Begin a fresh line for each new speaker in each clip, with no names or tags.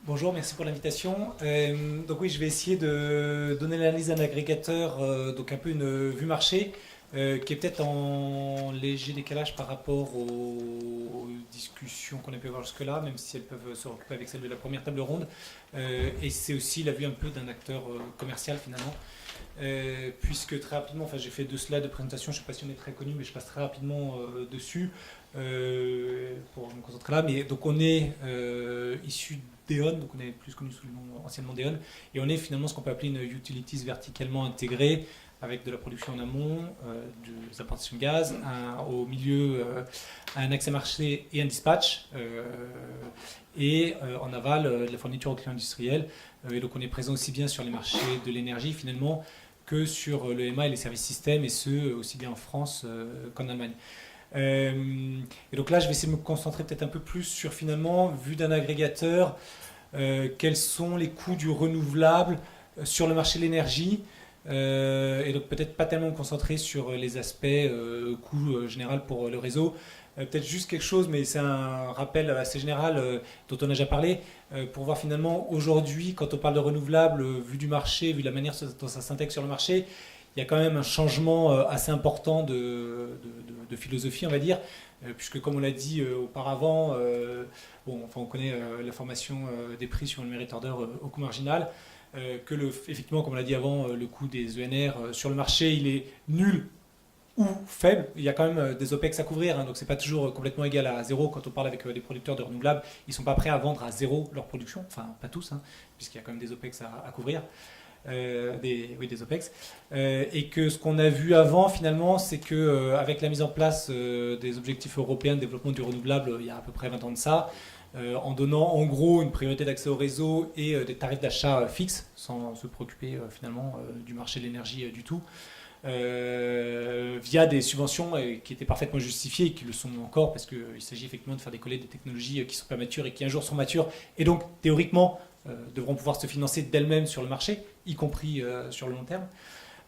Bonjour, merci pour l'invitation. Donc oui, je vais essayer de donner l'analyse d'un agrégateur, donc un peu une vue marché, qui est peut-être en léger décalage par rapport aux discussions qu'on a pu avoir jusque-là, même si elles peuvent se recouper avec celle de la première table ronde. Et c'est aussi la vue un peu d'un acteur commercial finalement. Puisque très rapidement, enfin j'ai fait 2 slides de présentation, je ne sais pas si on est très connu, mais je passe très rapidement dessus pour me concentrer là. Mais donc on est issu d'Eon, donc on est plus connu sous le nom anciennement d'Eon, et on est finalement ce qu'on peut appeler une utilities verticalement intégrée, avec de la production en amont, des importations de gaz, au milieu un accès marché et un dispatch, et en aval de la fourniture aux clients industriels. Et donc on est présent aussi bien sur les marchés de l'énergie finalement que sur le MA et les services systèmes, et ce aussi bien en France qu'en Allemagne. Et donc là, je vais essayer de me concentrer peut-être un peu plus sur finalement, vu d'un agrégateur, quels sont les coûts du renouvelable sur le marché de l'énergie. Et donc peut-être pas tellement me concentrer sur les aspects coûts général pour le réseau. Peut-être juste quelque chose, mais c'est un rappel assez général dont on a déjà parlé, pour voir finalement aujourd'hui, quand on parle de renouvelable, vu du marché, vu la manière dont ça s'intègre sur le marché, il y a quand même un changement assez important de philosophie, on va dire, puisque comme on l'a dit auparavant, bon, enfin, on connaît la formation des prix sur le merit order au coût marginal, effectivement, comme on l'a dit avant, le coût des ENR sur le marché, il est nul ou faible. Il y a quand même des OPEX à couvrir, hein, donc c'est pas toujours complètement égal à zéro. Quand on parle avec des producteurs de renouvelables, ils sont pas prêts à vendre à zéro leur production, enfin pas tous, hein, puisqu'il y a quand même des OPEX à couvrir. Des OPEX. Et que ce qu'on a vu avant, finalement, c'est que avec la mise en place des objectifs européens de développement du renouvelable, il y a à peu près 20 ans de ça, en donnant en gros une priorité d'accès au réseau et des tarifs d'achat fixes, sans se préoccuper finalement du marché de l'énergie du tout, via des subventions qui étaient parfaitement justifiées et qui le sont encore, parce qu'il s'agit effectivement de faire décoller des technologies qui ne sont pas matures et qui un jour sont matures, et donc théoriquement devront pouvoir se financer d'elles-mêmes sur le marché, y compris sur le long terme.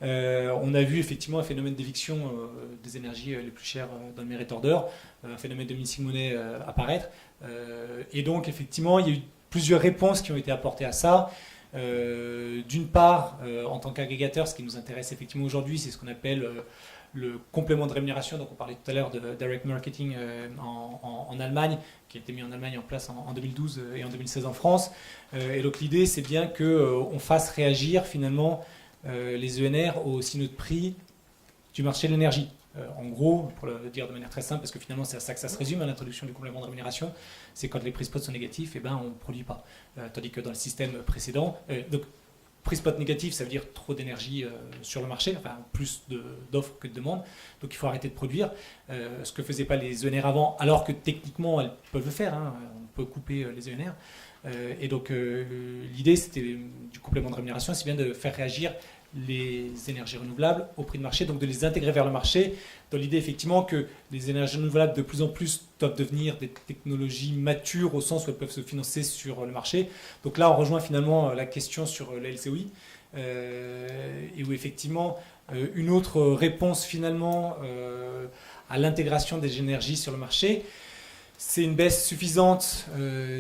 On a vu effectivement un phénomène d'éviction des énergies les plus chères dans le merit order, un phénomène de missing money apparaître. Et donc effectivement, il y a eu plusieurs réponses qui ont été apportées à ça. D'une part, en tant qu'agrégateur, ce qui nous intéresse effectivement aujourd'hui, c'est ce qu'on appelle le complément de rémunération. Donc on parlait tout à l'heure de direct marketing en Allemagne, qui a été mis en Allemagne en place en 2012 et en 2016 en France. Et donc l'idée, c'est bien qu'on fasse réagir finalement les ENR au signe de prix du marché de l'énergie. En gros, pour le dire de manière très simple, parce que finalement c'est à ça que ça se résume, à l'introduction du complément de rémunération, c'est quand les prix spot sont négatifs, et ben on ne produit pas. Tandis que dans le système précédent, donc prix spot négatif, ça veut dire trop d'énergie sur le marché, enfin plus d'offres que de demandes, donc il faut arrêter de produire, ce que ne faisaient pas les ENR avant, alors que techniquement elles peuvent le faire, hein, on peut couper les ENR. Et donc l'idée c'était du complément de rémunération, c'est bien de faire réagir les énergies renouvelables au prix de marché, donc de les intégrer vers le marché, dans l'idée effectivement que les énergies renouvelables de plus en plus doivent devenir des technologies matures au sens où elles peuvent se financer sur le marché. Donc là on rejoint finalement la question sur la LCOI, et où effectivement une autre réponse finalement à l'intégration des énergies sur le marché, c'est une baisse suffisante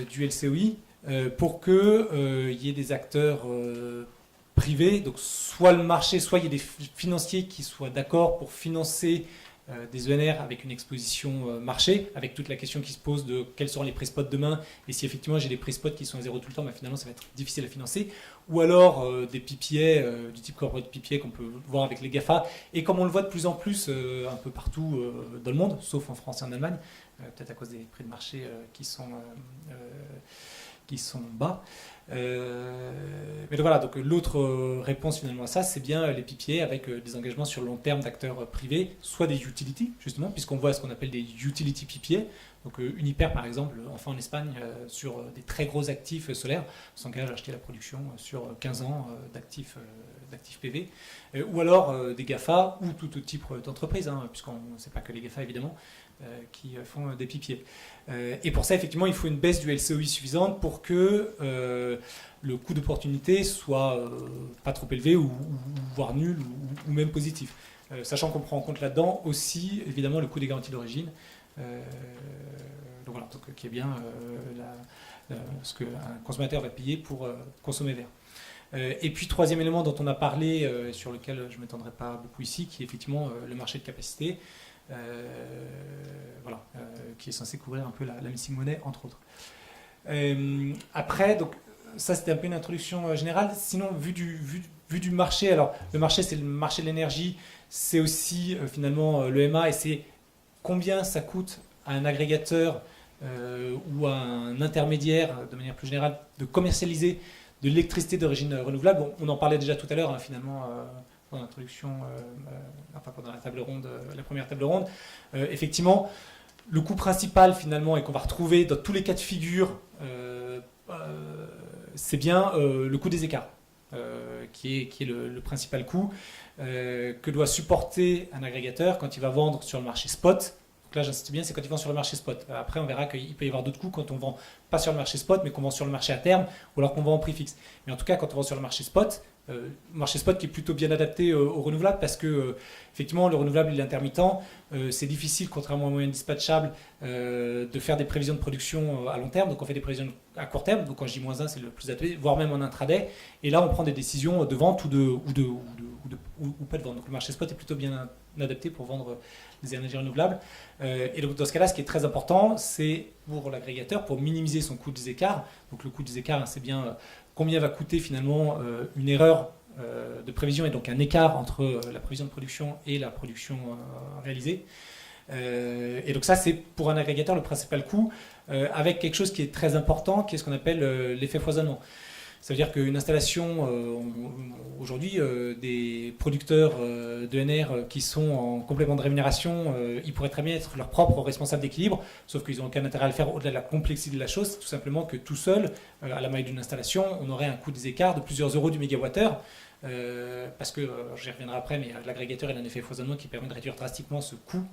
du LCOI pour qu'il y ait des acteurs privés, donc soit le marché, soit il y a des financiers qui soient d'accord pour financer des ENR avec une exposition marché, avec toute la question qui se pose de quels seront les prix spots demain, et si effectivement j'ai des prix spots qui sont à zéro tout le temps, bah finalement ça va être difficile à financer, ou alors des PPA du type corporate PPA qu'on peut voir avec les GAFA, et comme on le voit de plus en plus un peu partout dans le monde, sauf en France et en Allemagne, peut-être à cause des prix de marché qui sont bas. Mais donc voilà, donc l'autre réponse finalement à ça, c'est bien les PPA avec des engagements sur le long terme d'acteurs privés, soit des utilities justement, puisqu'on voit ce qu'on appelle des utility PPA. Donc Uniper par exemple, enfin en Espagne, sur des très gros actifs solaires, s'engage à acheter la production sur 15 ans d'actifs PV, ou alors des GAFA ou tout type d'entreprise, hein, puisqu'on ne sait pas que les GAFA évidemment, qui font des PPA. Et pour ça, effectivement, il faut une baisse du LCOI suffisante pour que le coût d'opportunité soit pas trop élevé, ou voire nul, ou même positif. Sachant qu'on prend en compte là-dedans aussi, évidemment, le coût des garanties d'origine. Donc voilà, donc, qui est bien ce qu'un consommateur va payer pour consommer vert. Et puis, troisième élément dont on a parlé, sur lequel je ne m'étendrai pas beaucoup ici, qui est effectivement le marché de capacité, voilà, qui est censé couvrir un peu la missing money, entre autres. Après, donc, ça c'était un peu une introduction générale. Sinon, vu du marché, alors le marché c'est le marché de l'énergie, c'est aussi finalement l'EMA, et c'est combien ça coûte à un agrégateur ou à un intermédiaire, de manière plus générale, de commercialiser de l'électricité d'origine renouvelable. Bon, on en parlait déjà tout à l'heure, hein, finalement, dans l'introduction, enfin pendant la table ronde, la première table ronde. Effectivement, le coût principal finalement, et qu'on va retrouver dans tous les cas de figure, c'est bien le coût des écarts, qui est le principal coût que doit supporter un agrégateur quand il va vendre sur le marché spot. Donc là, j'insiste bien, c'est quand il vend sur le marché spot. Après, on verra qu'il peut y avoir d'autres coûts quand on vend pas sur le marché spot, mais qu'on vend sur le marché à terme, ou alors qu'on vend en prix fixe. Mais en tout cas, quand on vend sur le marché spot qui est plutôt bien adapté au renouvelable, parce que effectivement, le renouvelable il est intermittent. C'est difficile, contrairement aux moyens dispatchables, de faire des prévisions de production à long terme. Donc on fait des prévisions à court terme. Donc quand je dis -1, c'est le plus adapté, voire même en intraday. Et là, on prend des décisions de vente ou pas de vente. Donc le marché spot est plutôt bien adapté pour vendre des énergies renouvelables. Et donc dans ce cas-là, ce qui est très important, c'est pour l'agrégateur, pour minimiser son coût des écarts. Donc le coût des écarts, hein, c'est bien combien va coûter finalement une erreur de prévision, et donc un écart entre la prévision de production et la production réalisée. Et donc ça, c'est pour un agrégateur le principal coût, avec quelque chose qui est très important, qui est ce qu'on appelle l'effet foisonnement. Ça veut dire qu'une installation, aujourd'hui, des producteurs d'ENR qui sont en complément de rémunération, ils pourraient très bien être leurs propres responsables d'équilibre, sauf qu'ils n'ont aucun intérêt à le faire au-delà de la complexité de la chose. C'est tout simplement que tout seul, à la maille d'une installation, on aurait un coût des écarts de plusieurs euros du mégawattheure, parce que, j'y reviendrai après, mais l'agrégateur il a un effet foisonnement qui permet de réduire drastiquement ce coût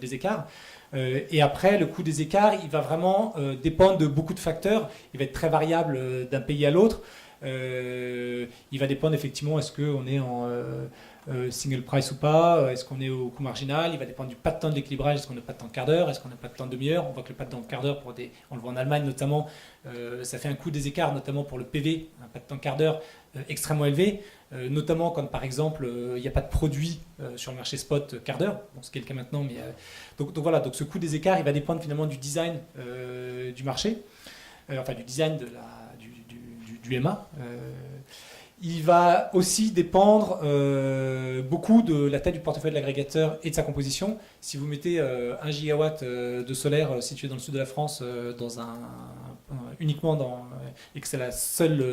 des écarts. Et après, le coût des écarts, il va vraiment dépendre de beaucoup de facteurs. Il va être très variable d'un pays à l'autre. Il va dépendre effectivement, est-ce qu'on est en single price ou pas, est-ce qu'on est au coût marginal. Il va dépendre du pas de temps de l'équilibrage, est-ce qu'on n'a pas de temps de quart d'heure, est-ce qu'on n'a pas de temps de demi-heure. On voit que le pas de temps de quart d'heure, on le voit en Allemagne notamment, ça fait un coût des écarts, notamment pour le PV, un pas de temps de quart d'heure extrêmement élevé, notamment quand par exemple il n'y a pas de produit sur le marché spot quart d'heure, bon, ce qui est le cas maintenant, mais donc voilà, donc ce coût des écarts il va dépendre finalement du design du marché, enfin du design du MA. Il va aussi dépendre beaucoup de la taille du portefeuille de l'agrégateur et de sa composition. Si vous mettez 1 gigawatt de solaire situé dans le sud de la France uniquement et que c'est le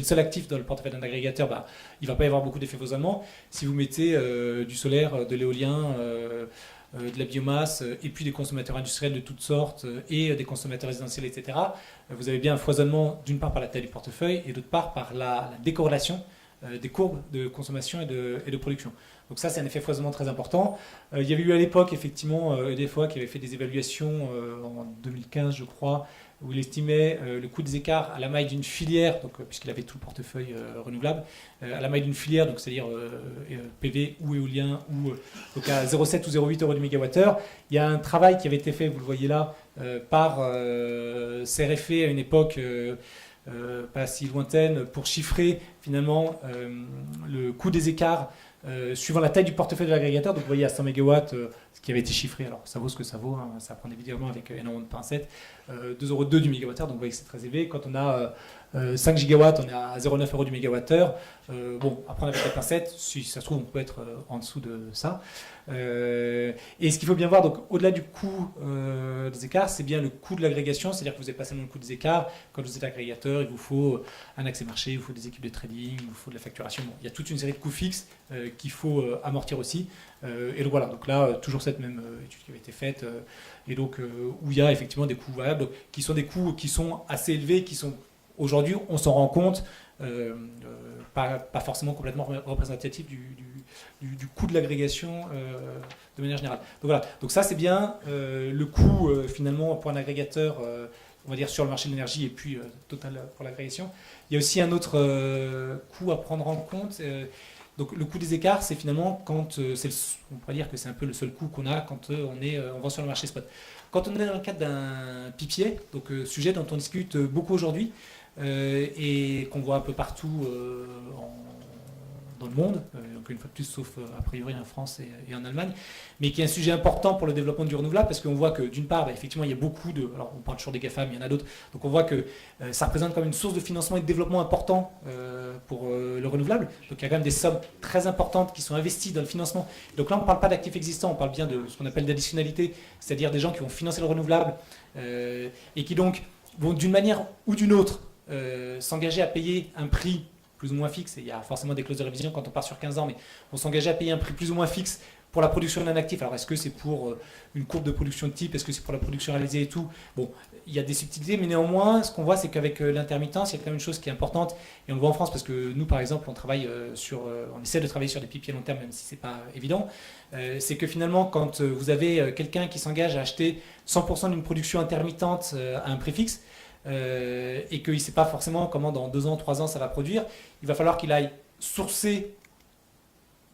seul actif dans le portefeuille d'un agrégateur, bah, il ne va pas y avoir beaucoup d'effets foisonnement. Si vous mettez du solaire, de l'éolien, de la biomasse, et puis des consommateurs industriels de toutes sortes, et des consommateurs résidentiels, etc., vous avez bien un foisonnement d'une part par la taille du portefeuille, et d'autre part par la décorrélation des courbes de consommation et de production. Donc ça, c'est un effet foisonnement très important. Il y avait eu à l'époque, effectivement, EDF qui avait fait des évaluations en 2015, je crois, où il estimait le coût des écarts à la maille d'une filière, donc, puisqu'il avait tout le portefeuille renouvelable, à la maille d'une filière, donc c'est-à-dire PV ou éolien, ou donc à 0,7 ou 0,8 euros du mégawattheure. Il y a un travail qui avait été fait, vous le voyez là, par CRFE à une époque pas si lointaine, pour chiffrer finalement le coût des écarts suivant la taille du portefeuille de l'agrégateur. Donc vous voyez à 100 MW, ce qui avait été chiffré, alors ça vaut ce que ça vaut, hein, ça prend évidemment avec énormément de pincettes, 2,2 € du mégawattheure, donc vous voyez que c'est très élevé. Quand on a 5 gigawatts, on est à 0,9 € du mégawattheure. Bon, à prendre avec les pincettes, si ça se trouve, on peut être en dessous de ça. Et ce qu'il faut bien voir, donc au-delà du coût des écarts, c'est bien le coût de l'agrégation, c'est-à-dire que vous n'avez pas seulement le coût des écarts. Quand vous êtes agrégateur, il vous faut un accès marché, il vous faut des équipes de trading, il vous faut de la facturation. Bon, il y a toute une série de coûts fixes qu'il faut amortir aussi. Et donc voilà, donc là, toujours cette même étude qui avait été faite, et donc où il y a effectivement des coûts variables, qui sont des coûts qui sont assez élevés, qui sont aujourd'hui, on s'en rend compte, pas forcément complètement représentatif du coût de l'agrégation de manière générale. Donc voilà, donc ça c'est bien le coût finalement pour un agrégateur, on va dire sur le marché de l'énergie, et puis total pour l'agrégation. Il y a aussi un autre coût à prendre en compte. Donc le coût des écarts, c'est finalement quand on pourrait dire que c'est un peu le seul coût qu'on a quand on vend sur le marché spot. Quand on est dans le cadre d'un PPA, donc sujet dont on discute beaucoup aujourd'hui et qu'on voit un peu partout dans le monde, donc une fois de plus, sauf a priori en France et en Allemagne, mais qui est un sujet important pour le développement du renouvelable, parce qu'on voit que d'une part, effectivement, il y a beaucoup de... Alors on parle toujours des GAFAM, il y en a d'autres, donc on voit que ça représente comme une source de financement et de développement important pour le renouvelable, donc il y a quand même des sommes très importantes qui sont investies dans le financement. Donc là, on ne parle pas d'actifs existants, on parle bien de ce qu'on appelle d'additionnalité, c'est-à-dire des gens qui vont financer le renouvelable et qui donc vont d'une manière ou d'une autre s'engager à payer un prix plus ou moins fixe, et il y a forcément des clauses de révision quand on part sur 15 ans, mais on s'engageait à payer un prix plus ou moins fixe pour la production d'un actif. Alors est-ce que c'est pour une courbe de production de type, est-ce que c'est pour la production réalisée et tout? Bon, il y a des subtilités, mais néanmoins, ce qu'on voit, c'est qu'avec l'intermittence, il y a quand même une chose qui est importante, et on le voit en France parce que nous, par exemple, on travaille on essaie de travailler sur des PPA long terme, même si c'est pas évident, c'est que finalement, quand vous avez quelqu'un qui s'engage à acheter 100% d'une production intermittente à un prix fixe, et qu'il ne sait pas forcément comment dans 2 ans, 3 ans ça va produire, il va falloir qu'il aille sourcer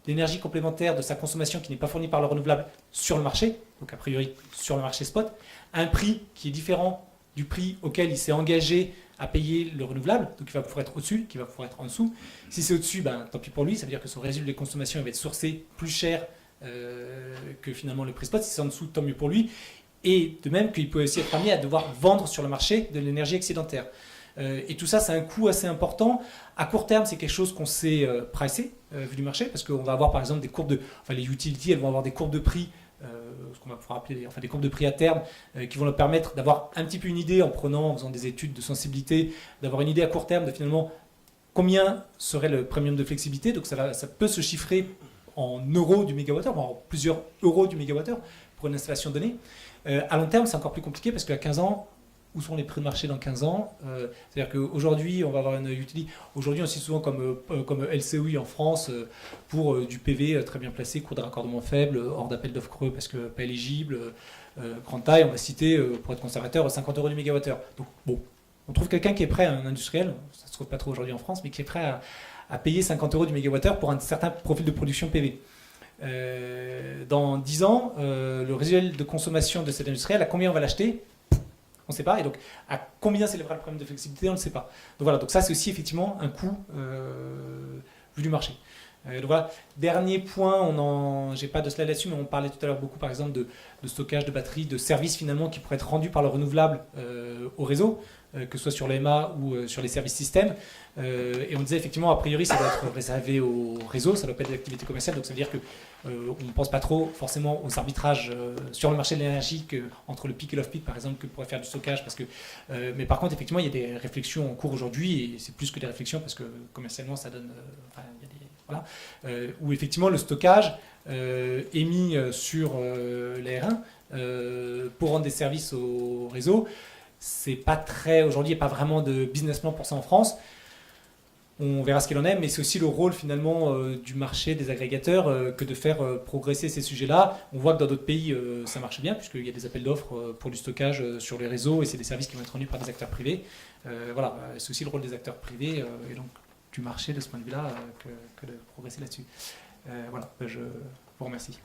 l'énergie complémentaire de sa consommation qui n'est pas fournie par le renouvelable sur le marché, donc a priori sur le marché spot, à un prix qui est différent du prix auquel il s'est engagé à payer le renouvelable, donc il va pouvoir être au-dessus, qui va pouvoir être en dessous. Si c'est au-dessus, tant pis pour lui, ça veut dire que son résultat de consommation va être sourcé plus cher que finalement le prix spot. Si c'est en dessous, tant mieux pour lui. Et de même qu'il peut aussi être amené à devoir vendre sur le marché de l'énergie excédentaire. Et tout ça, c'est un coût assez important. À court terme, c'est quelque chose qu'on sait pricer, vu du marché, parce qu'on va avoir par exemple des courbes de... Enfin, les utilities, elles vont avoir des courbes de prix, ce qu'on va pouvoir appeler des courbes de prix à terme, qui vont leur permettre d'avoir un petit peu une idée, en faisant des études de sensibilité, d'avoir une idée à court terme de finalement combien serait le premium de flexibilité. Donc ça peut se chiffrer en euros du mégawattheure, en plusieurs euros du mégawattheure pour une installation donnée. À long terme, c'est encore plus compliqué parce qu'à 15 ans, où sont les prix de marché dans 15 ans? C'est-à-dire qu'aujourd'hui, on va avoir une utility. Aujourd'hui, on cite souvent comme LCOI en France pour du PV très bien placé, coût de raccordement faible, hors d'appel d'offres creux parce que pas éligible, grande taille. On va citer, pour être conservateur, 50 euros du mégawattheure. Donc, bon, on trouve quelqu'un qui est prêt, un industriel, ça se trouve pas trop aujourd'hui en France, mais qui est prêt à payer 50 euros du mégawattheure pour un certain profil de production PV. Dans 10 ans, le résiduel de consommation de cet industriel, à combien on va l'acheter? On ne sait pas. Et donc, à combien s'élèvera le problème de flexibilité? On ne sait pas. Donc voilà, donc ça, c'est aussi effectivement un coût vu du marché. Donc voilà, dernier point, j'ai pas de slide là-dessus, mais on parlait tout à l'heure beaucoup, par exemple, de stockage de batteries, de services finalement qui pourraient être rendus par le renouvelable au réseau, que ce soit sur l'EMA ou sur les services systèmes. Et on disait effectivement, a priori, ça doit être réservé au réseau, ça ne doit pas être des activités commerciales, donc ça veut dire qu'on ne pense pas trop forcément aux arbitrages sur le marché de l'énergie entre le peak et l'off-peak, par exemple, que pourrait faire du stockage. Mais par contre, effectivement, il y a des réflexions en cours aujourd'hui, et c'est plus que des réflexions, parce que commercialement, ça donne... il y a des, voilà, où effectivement, le stockage est mis sur l'AR1 pour rendre des services au réseau. C'est pas très... Aujourd'hui, il n'y a pas vraiment de business plan pour ça en France. On verra ce qu'il en est, mais c'est aussi le rôle finalement du marché des agrégateurs que de faire progresser ces sujets-là. On voit que dans d'autres pays, ça marche bien, puisqu'il y a des appels d'offres pour du stockage sur les réseaux, et c'est des services qui vont être rendus par des acteurs privés. Voilà, c'est aussi le rôle des acteurs privés, et donc du marché de ce point de vue-là, que de progresser là-dessus. Voilà, je vous remercie.